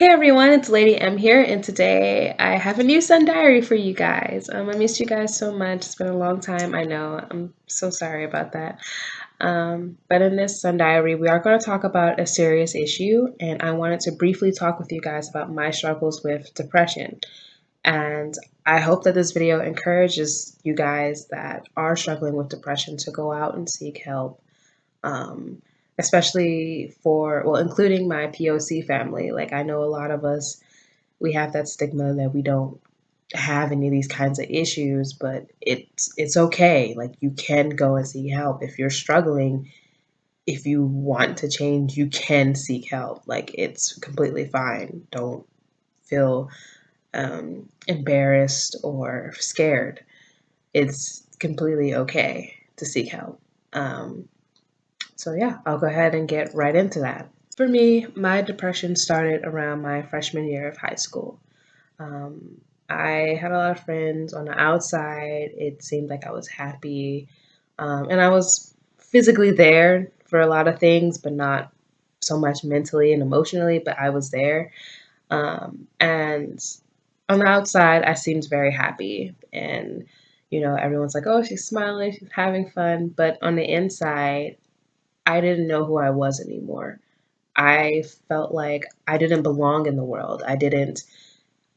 Hey everyone, it's Lady M here, and today I have a new Sundiary for you guys. I missed you guys so much. It's been a long time, I know. I'm so sorry about that. But in this Sundiary, we are going to talk about a serious issue, and I wanted to briefly talk with you guys about my struggles with depression. And I hope that this video encourages you guys that are struggling with depression to go out and seek help, um, especially for, well, including my POC family. Like, I know a lot of us, we have that stigma that we don't have any of these kinds of issues, but it's okay. Like, you can go and seek help if you're struggling. If you want to change, you can seek help. Like, it's completely fine. Don't feel embarrassed or scared. It's completely okay to seek help. So yeah, I'll go ahead and get right into that. For me, my depression started around my freshman year of high school. Um, I had a lot of friends on the outside. It seemed like I was happy. And I was physically there for a lot of things, but not so much mentally and emotionally, but I was there. And on the outside, I seemed very happy. And, everyone's like, oh, she's smiling, she's having fun. But on the inside, I didn't know who I was anymore. I felt like I didn't belong in the world.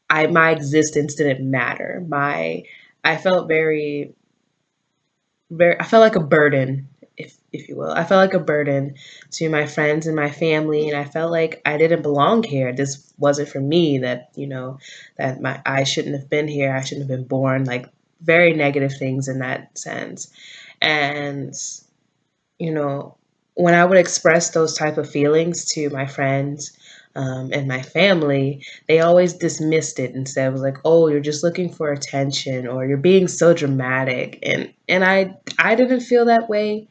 My existence didn't matter. I felt I felt like a burden, if you will. I felt like a burden to my friends and my family, and I felt like I didn't belong here. This wasn't for me. That I shouldn't have been here. I shouldn't have been born. Like, very negative things in that sense. And you know, when I would express those type of feelings to my friends and my family, they always dismissed it and said, it was like, "Oh, you're just looking for attention, or you're being so dramatic." And I didn't feel that way.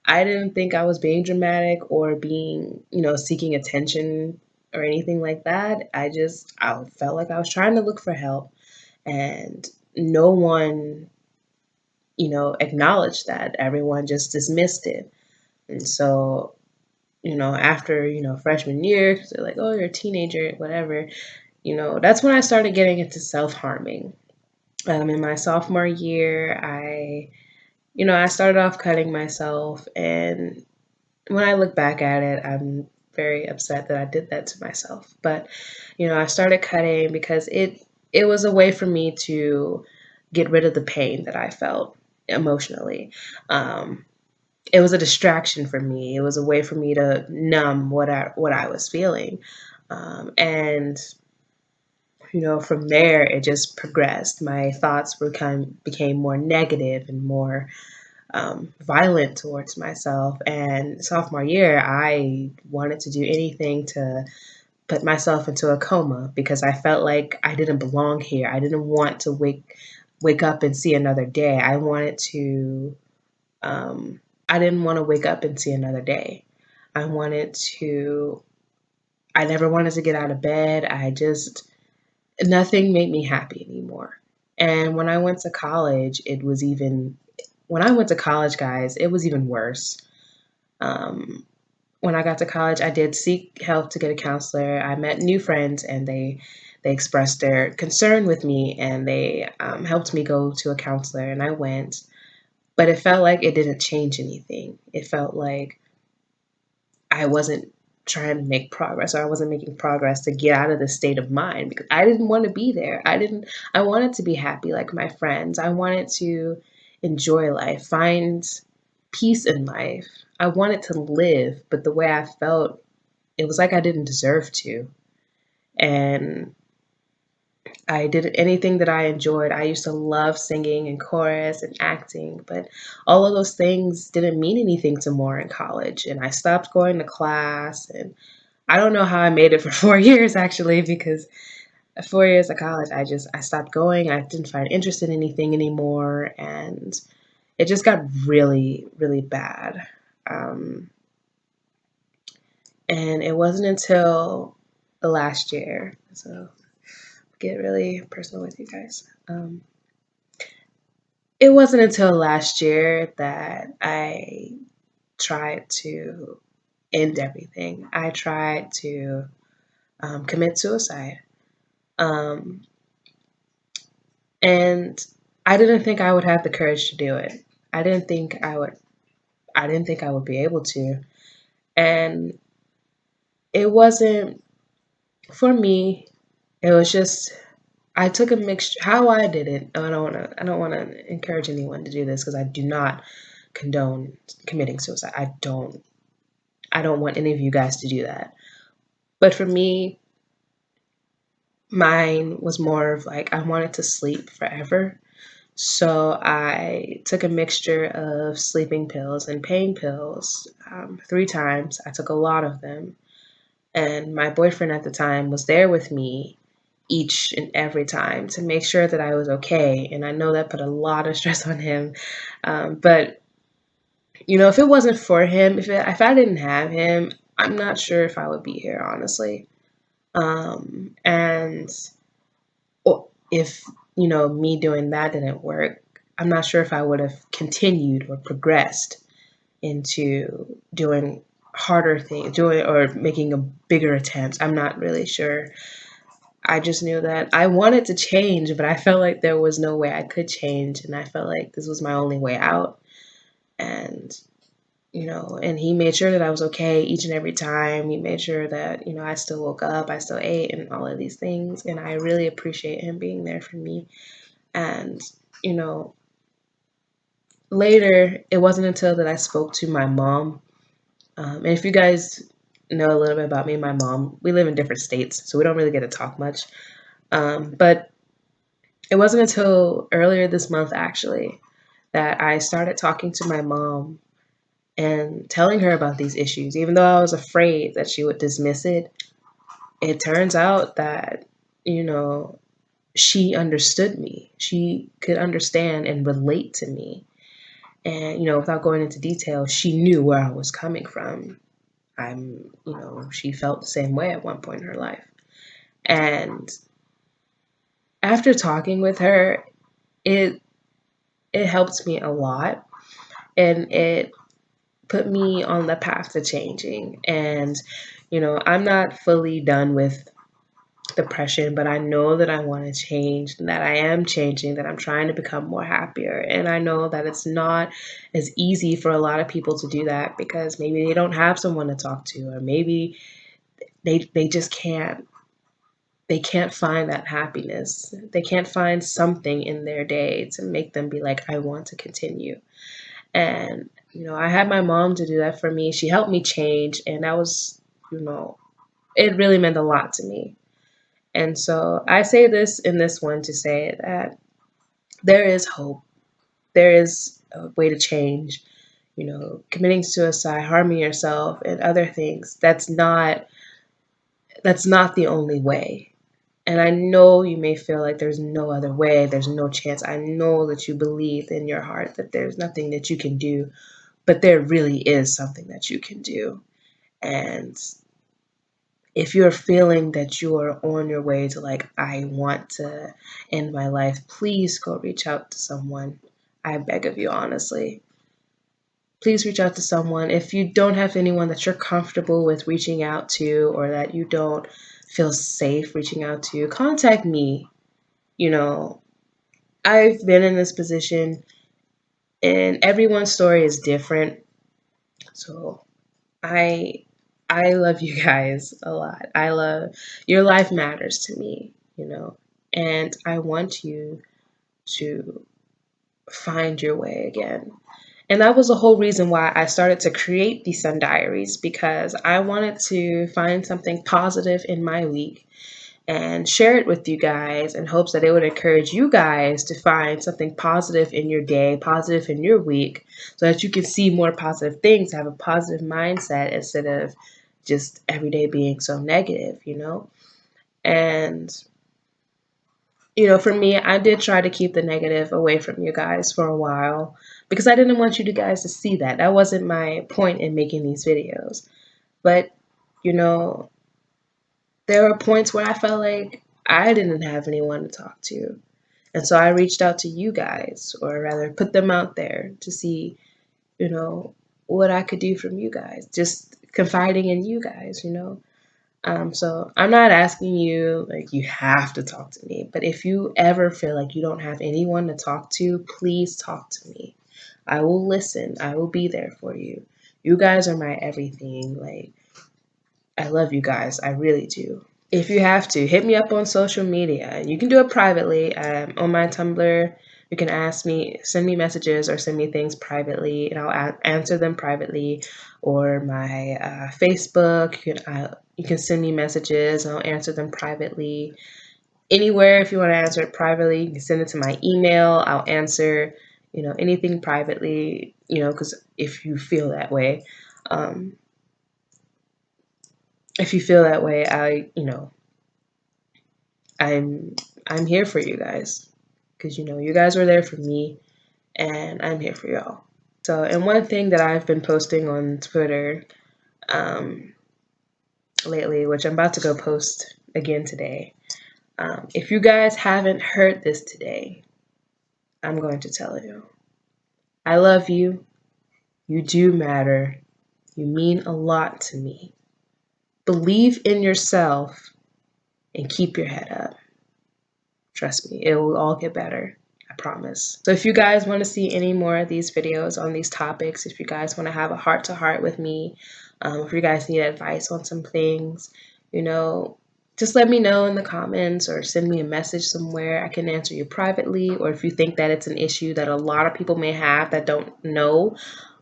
I didn't think I was being dramatic or being, seeking attention or anything like that. I felt like I was trying to look for help, and no one, acknowledged that. Everyone just dismissed it. And so, after, freshman year, 'cause they're like, oh, you're a teenager, whatever, that's when I started getting into self harming. In my sophomore year, I started off cutting myself. And when I look back at it, I'm very upset that I did that to myself. But, I started cutting because it was a way for me to get rid of the pain that I felt emotionally. Um, it was a distraction for me. It was a way for me to numb what I was feeling. And from there it just progressed. My thoughts became more negative and more violent towards myself. And sophomore year, I wanted to do anything to put myself into a coma because I felt like I didn't belong here. I didn't want to wake up and see another day. Um, I didn't want to wake up and see another day. I wanted to, I never wanted to get out of bed. Nothing made me happy anymore. And when I went to college, guys, it was even worse. Um, when I got to college, I did seek help to get a counselor. I met new friends, and they expressed their concern with me, and they helped me go to a counselor, and I went. But it felt like it didn't change anything. It felt like I wasn't trying to make progress, or I wasn't making progress to get out of this state of mind because I didn't want to be there. I wanted to be happy like my friends. I wanted to enjoy life, find peace in life. I wanted to live, but the way I felt, it was like I didn't deserve to. And I did anything that I enjoyed. I used to love singing and chorus and acting, but all of those things didn't mean anything to more in college. And I stopped going to class. And I don't know how I made it for 4 years actually, because 4 years of college, I stopped going. I didn't find interest in anything anymore. And it just got really, really bad. Um, and it wasn't until the last year. So get really personal with you guys. It wasn't until last year that I tried to end everything. I tried to commit suicide. Um, and I didn't think I would have the courage to do it. I didn't think I would. I didn't think I would be able to. And it wasn't for me. It was just I took a mixture. How I did it. I don't want to. I don't want to encourage anyone to do this because I do not condone committing suicide. I don't. I don't want any of you guys to do that. But for me, mine was more of like I wanted to sleep forever. So I took a mixture of sleeping pills and pain pills 3 times. I took a lot of them. And my boyfriend at the time was there with me each and every time to make sure that I was okay. And I know that put a lot of stress on him. But, if it wasn't for him, if I didn't have him, I'm not sure if I would be here, honestly. And if, me doing that didn't work, I'm not sure if I would have continued or progressed into doing harder things, doing or making a bigger attempts. I'm not really sure. I just knew that I wanted to change, but I felt like there was no way I could change. And I felt like this was my only way out. And, and he made sure that I was okay each and every time. He made sure that, I still woke up, I still ate, and all of these things. And I really appreciate him being there for me. And, you know, later, it wasn't until that I spoke to my mom. And if you guys know a little bit about me and my mom, we live in different states, so we don't really get to talk much. But it wasn't until earlier this month, actually, that I started talking to my mom and telling her about these issues. Even though I was afraid that she would dismiss it, it turns out that, you know, she understood me. She could understand and relate to me. And, without going into detail, she knew where I was coming from. She felt the same way at one point in her life. And after talking with her, it it helped me a lot, and it put me on the path to changing. And I'm not fully done with depression, but I know that I want to change, that I am changing, that I'm trying to become more happier. And I know that it's not as easy for a lot of people to do that because maybe they don't have someone to talk to, or maybe they just can't find that happiness. They can't find something in their day to make them be like, I want to continue. And, I had my mom to do that for me. She helped me change, and that was, it really meant a lot to me. And so I say this in this one to say that there is hope. There is a way to change. Committing suicide, harming yourself, and other things. That's not the only way. And I know you may feel like there's no other way, there's no chance. I know that you believe in your heart that there's nothing that you can do, but there really is something that you can do. And if you're feeling that you are on your way to, like, I want to end my life, please go reach out to someone. I beg of you, honestly. Please reach out to someone. If you don't have anyone that you're comfortable with reaching out to, or that you don't feel safe reaching out to, contact me. You know, I've been in this position, and everyone's story is different. So I I love you guys a lot. I love your life matters to me, and I want you to find your way again. And that was the whole reason why I started to create the Sun Diaries, because I wanted to find something positive in my week and share it with you guys in hopes that it would encourage you guys to find something positive in your day, positive in your week, so that you can see more positive things, have a positive mindset instead of just every day being so negative. And, for me, I did try to keep the negative away from you guys for a while because I didn't want you guys to see that. That wasn't my point in making these videos. But, you know, there were points where I felt like I didn't have anyone to talk to. And so I reached out to you guys, or rather put them out there to see, what I could do from you guys, just confiding in you guys. So I'm not asking you like you have to talk to me, but if you ever feel like you don't have anyone to talk to, please talk to me. I will listen. I will be there for you. You guys are my everything. Like, I love you guys. I really do. If you have to, hit me up on social media. You can do it privately. On my Tumblr, you can ask me, send me messages or send me things privately, and I'll answer them privately. Or my Facebook, you can send me messages and I'll answer them privately. Anywhere, if you want to answer it privately, you can send it to my email. I'll answer, anything privately, because if you feel that way. Um, if you feel that way, I'm I'm here for you guys because you guys were there for me and I'm here for y'all. So, and one thing that I've been posting on Twitter um, lately, which I'm about to go post again today. If you guys haven't heard this today, I'm going to tell you. I love you. You do matter. You mean a lot to me. Believe in yourself and keep your head up. Trust me, it will all get better. I promise. So if you guys want to see any more of these videos on these topics, if you guys want to have a heart to heart with me, if you guys need advice on some things, you know, just let me know in the comments or send me a message somewhere. I can answer you privately, or if you think that it's an issue that a lot of people may have that don't know,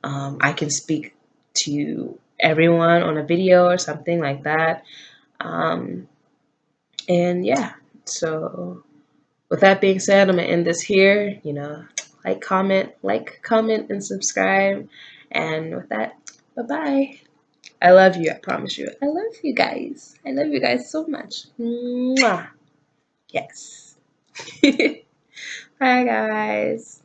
I can speak to everyone on a video or something like that. Um, and yeah, so with that being said, I'm gonna end this here. Like, comment, and subscribe. And with that, bye bye. I love you. I promise you. I love you guys. I love you guys so much. Mwah. Yes. Bye, guys.